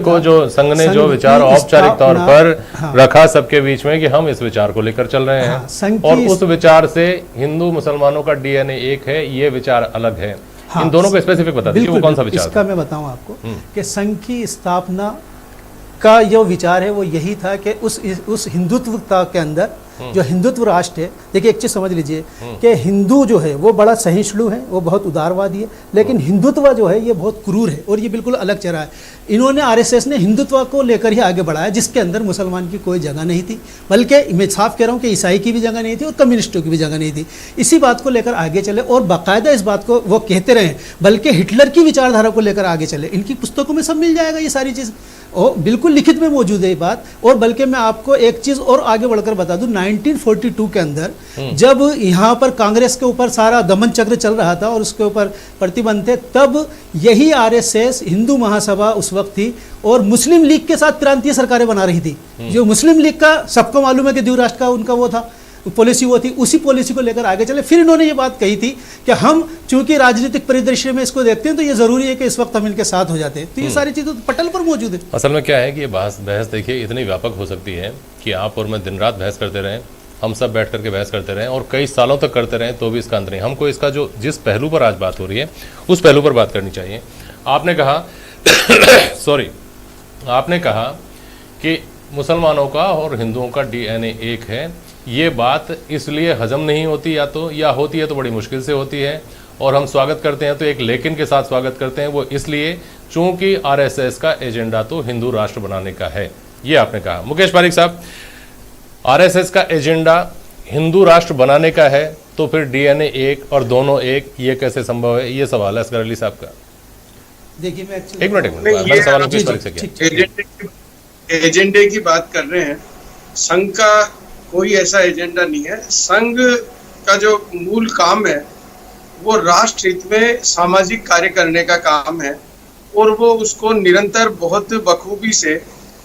को जो संघ ने जो विचार औपचारिक तौर पर रखा सबके बीच में कि हम इस विचार को लेकर चल रहे हैं और उस विचार से हिंदू मुसलमानों का डीएनए एक है, ये विचार अलग है। इन दोनों को स्पेसिफिक बता दीजिए वो कौन सा विचार इसका मैं बताऊं आपको कि संघ की स्थापना का जो विचार है वो यही था कि उस हिंदुत्वता के अंदर जो हिंदुत्व राष्ट्र है, देखिए एक चीज समझ लीजिए कि हिंदू जो है वो बड़ा सहिष्णु है, वो बहुत उदारवादी है, लेकिन हिंदुत्व जो है ये बहुत क्रूर है और ये बिल्कुल अलग चेहरा है। इन्होंने आरएसएस ने हिंदुत्व को लेकर ही आगे बढ़ाया, जिसके अंदर मुसलमान की कोई जगह नहीं थी, बल्कि मैं साफ कह रहा हूँ कि ईसाई की भी जगह नहीं थी और कम्युनिस्टों की भी जगह नहीं थी। इसी बात को लेकर आगे चले और बाकायदा इस बात को वो कहते रहे, बल्कि हिटलर की विचारधारा को लेकर आगे चले। इनकी पुस्तकों में सब मिल जाएगा ये सारी चीज़, और बिल्कुल लिखित में मौजूद है ये बात। और बल्कि मैं आपको एक चीज़ और आगे बढ़कर बता दूं, 1942 के अंदर जब यहाँ पर कांग्रेस के ऊपर सारा दमन चक्र चल रहा था और उसके ऊपर प्रतिबंध थे, तब यही आरएसएस हिंदू महासभा उस वक्त थी और मुस्लिम लीग के साथ प्रांतीय सरकारें बना रही थी। जो मुस्लिम लीग का सबको मालूम है कि द्विराष्ट्र राष्ट्र का उनका वो था पॉलिसी, वो थी, उसी पॉलिसी को लेकर आगे चले। फिर इन्होंने ये बात कही थी कि हम चूंकि राजनीतिक परिदृश्य में इसको देखते हैं तो ये जरूरी है कि इस वक्त हम इनके साथ हो जाते हैं। तो ये सारी चीजें पटल पर मौजूद है। असल में क्या है कि ये बहस देखिए इतनी व्यापक हो सकती है कि आप और मैं दिन रात बहस करते रहें, हम सब बैठ करके बहस करते रहें और कई सालों तक करते रहें तो भी इसका अंत नहीं। हमको इसका जो जिस पहलू पर आज बात हो रही है उस पहलू पर बात करनी चाहिए। आपने कहा आपने कहा कि मुसलमानों का और हिंदुओं का डीएनए एक है। ये बात इसलिए हजम नहीं होती, या होती है तो बड़ी मुश्किल से होती है, और हम स्वागत करते हैं तो एक लेकिन के साथ स्वागत करते हैं, वो इसलिए चूंकि आरएसएस का एजेंडा तो हिंदू राष्ट्र बनाने का है। ये आपने कहा। मुकेश पारिक साहब, आरएसएस का एजेंडा हिंदू राष्ट्र बनाने का है तो फिर डीएनए एक और दोनों एक, ये कैसे संभव है? ये सवाल है असगर अली साहब का। देखिए मैं एक मिनट मैंने सवाल मुकेश पारिक से किया। एजेंडे की बात कर रहे हैं, संघ का कोई ऐसा एजेंडा नहीं है। संघ का जो मूल काम है वो राष्ट्र हित में सामाजिक कार्य करने का काम है और वो उसको निरंतर बहुत बखूबी से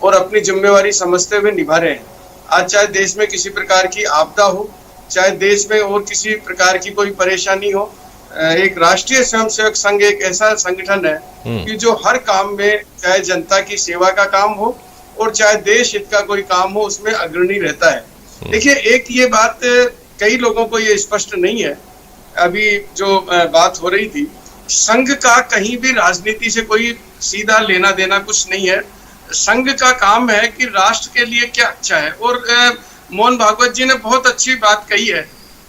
और अपनी जिम्मेवारी समझते हुए निभा रहे हैं। आज चाहे देश में किसी प्रकार की आपदा हो, चाहे देश में और किसी प्रकार की कोई परेशानी हो, एक राष्ट्रीय स्वयंसेवक संघ एक ऐसा संगठन है कि जो हर काम में, चाहे जनता की सेवा का काम हो और चाहे देश हित का कोई काम हो, उसमें अग्रणी रहता है। देखिए, एक ये बात कई लोगों को ये स्पष्ट नहीं है, अभी जो बात हो रही थी, संघ का कहीं भी राजनीति से कोई सीधा लेना देना कुछ नहीं है। संघ का काम है कि राष्ट्र के लिए क्या अच्छा है। और मोहन भागवत जी ने बहुत अच्छी बात कही है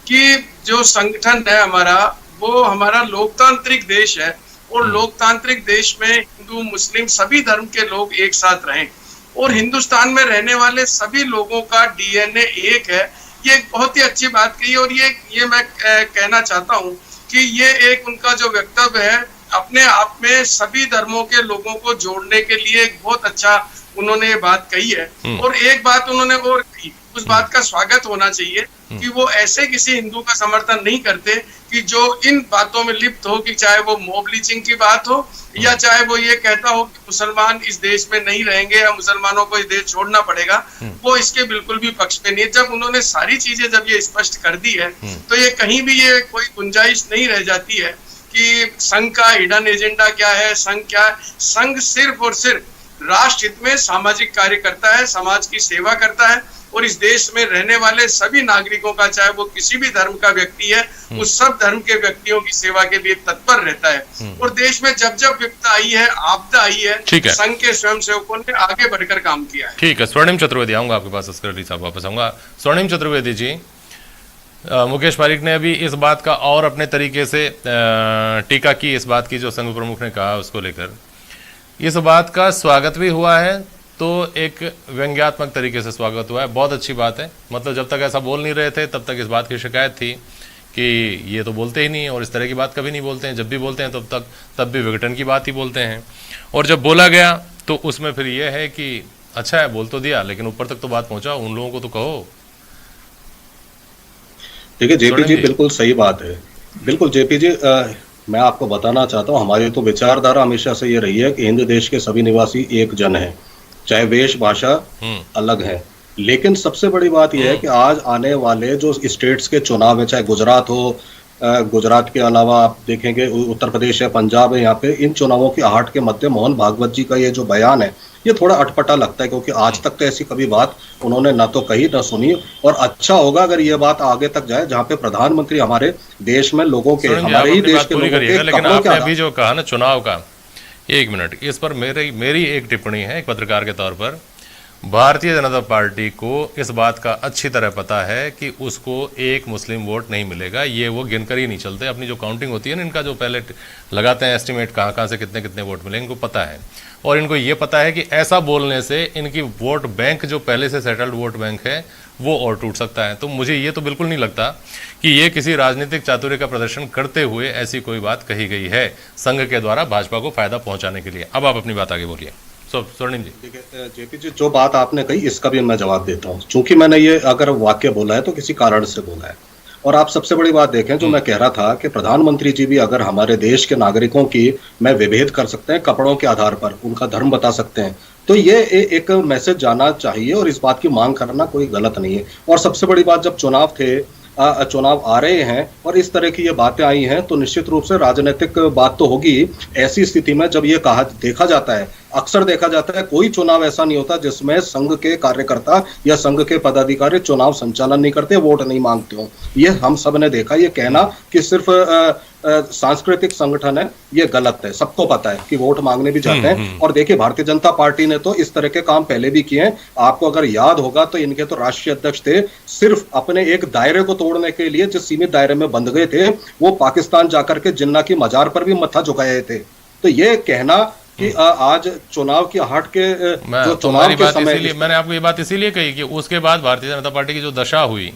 कि जो संगठन है हमारा, वो हमारा लोकतांत्रिक देश है और लोकतांत्रिक देश में हिंदू मुस्लिम सभी धर्म के लोग एक साथ रहें और हिंदुस्तान में रहने वाले सभी लोगों का डीएनए एक है। ये एक बहुत ही अच्छी बात कही और ये मैं कहना चाहता हूँ कि ये एक उनका जो वक्तव्य है अपने आप में सभी धर्मों के लोगों को जोड़ने के लिए एक बहुत अच्छा उन्होंने ये बात कही है। और एक बात उन्होंने और कही, उस बात का स्वागत होना चाहिए कि वो ऐसे किसी हिंदू का समर्थन नहीं करते कि जो इन बातों में लिप्त हो, कि चाहे वो मॉब लिंचिंग की बात हो या चाहे वो ये कहता हो कि मुसलमान इस देश में नहीं रहेंगे या मुसलमानों को इस देश छोड़ना पड़ेगा, वो इसके बिल्कुल भी पक्ष में नहीं है। जब उन्होंने सारी चीजें जब ये स्पष्ट कर दी है तो ये कहीं भी ये कोई गुंजाइश नहीं रह जाती है कि संघ का हिडन एजेंडा क्या है, संघ क्या है। संघ सिर्फ और सिर्फ राष्ट्र हित में सामाजिक कार्य करता है, समाज की सेवा करता है और इस देश में रहने वाले सभी नागरिकों का, चाहे वो किसी भी धर्म का व्यक्ति है, उस सब धर्म के व्यक्तियों की सेवा के लिए तत्पर रहता है। और देश में जब जब विपदा आई है, आपदा आई है, संघ के स्वयंसेवकों ने आगे बढ़कर काम किया है। ठीक है, स्वर्णिम चतुर्वेदी आऊंगा आपके पास, असगर अली साहब वापस आऊंगा। स्वर्णिम चतुर्वेदी जी, मुकेश पारिक ने अभी इस बात का और अपने तरीके से टीका की, इस बात की जो संघ प्रमुख ने कहा उसको लेकर। इस बात का स्वागत भी हुआ है तो एक व्यंग्यात्मक तरीके से स्वागत हुआ है, बहुत अच्छी बात है। मतलब जब तक ऐसा बोल नहीं रहे थे तब तक इस बात की शिकायत थी कि ये तो बोलते ही नहीं और इस तरह की बात कभी नहीं बोलते हैं, जब भी बोलते हैं तब भी विघटन की बात ही बोलते हैं। और जब बोला गया तो उसमें फिर ये है कि अच्छा है बोल तो दिया, लेकिन ऊपर तक तो बात पहुंचाओ, उन लोगों को तो कहो। देखिए जेपी जी, बिल्कुल सही बात है। बिल्कुल जेपी जी, मैं आपको बताना चाहता हूँ, हमारी तो विचारधारा हमेशा से ये रही है कि हिंद देश के सभी निवासी एक जन है, चाहे वेश भाषा अलग है। लेकिन सबसे बड़ी बात यह है कि आज आने वाले जो स्टेट्स के चुनाव है, चाहे गुजरात हो, गुजरात के अलावा आप देखेंगे उत्तर प्रदेश है, पंजाब है, यहाँ पे इन चुनावों की आहट के मध्य मोहन भागवत जी का ये जो बयान है, ये थोड़ा अटपटा लगता है, क्योंकि आज तक तो ऐसी कभी बात उन्होंने ना तो कही ना सुनी। और अच्छा होगा अगर ये बात आगे तक जाए, जहां पे प्रधानमंत्री हमारे देश में लोगों के, हमारे ही देश के लोगों के लेकिन कपड़ों के आपने अभी जो कहा ना चुनाव का, एक मिनट, इस पर मेरी एक टिप्पणी है एक पत्रकार के तौर पर। भारतीय जनता पार्टी को इस बात का अच्छी तरह पता है कि उसको एक मुस्लिम वोट नहीं मिलेगा। ये वो गिनकर ही नहीं चलते, अपनी जो काउंटिंग होती है ना, इनका जो पहले लगाते हैं एस्टिमेट कहाँ कहाँ से कितने कितने वोट मिलेंगे, इनको पता है। और इनको ये पता है कि ऐसा बोलने से इनकी वोट बैंक जो पहले से सेटल्ड वोट बैंक है वो और टूट सकता है। तो मुझे ये तो बिल्कुल नहीं लगता कि ये किसी राजनीतिक चातुर्य का प्रदर्शन करते हुए ऐसी कोई बात कही गई है संघ के द्वारा भाजपा को फायदा पहुंचाने के लिए। अब आप अपनी बात आगे बोलिए। स्वर्णिम जी। ठीक है जेपी जी, जो बात आपने कही इसका भी मैं जवाब देता हूँ। चूंकि मैंने ये अगर वाक्य बोला है तो किसी कारण से बोला है। और आप सबसे बड़ी बात देखें, जो मैं कह रहा था कि प्रधानमंत्री जी भी अगर हमारे देश के नागरिकों की में विभेद कर सकते हैं कपड़ों के आधार पर, उनका धर्म बता सकते हैं, तो ये एक मैसेज जाना चाहिए और इस बात की मांग करना कोई गलत नहीं है। और सबसे बड़ी बात, जब चुनाव थे, चुनाव आ रहे हैं और इस तरह की ये बातें आई हैं, तो निश्चित रूप से राजनीतिक बात तो होगी। ऐसी स्थिति में जब ये देखा जाता है, अक्सर देखा जाता है, कोई चुनाव ऐसा नहीं होता जिसमें संघ के कार्यकर्ता या संघ के पदाधिकारी चुनाव संचालन नहीं करते, वोट नहीं मांगते हो। ये हम सब ने देखा। ये कहना कि सिर्फ सांस्कृतिक संगठन है, ये गलत है। सबको पता है कि वोट मांगने भी जाते हैं। और देखिए, भारतीय जनता पार्टी ने तो इस तरह के काम पहले भी किए हैं। आपको अगर याद होगा तो इनके तो राष्ट्रीय अध्यक्ष थे, सिर्फ अपने एक दायरे को तोड़ने के लिए, जिस सीमित दायरे में बंध गए थे, वो पाकिस्तान जाकर के जिन्ना की मजार पर भी मत्था झुकाए थे। तो ये कहना कि आज चुनाव की हट के जो चुनाव के समय, मैंने आपको ये बात इसीलिए कही कि उसके बाद भारतीय जनता पार्टी की जो दशा हुई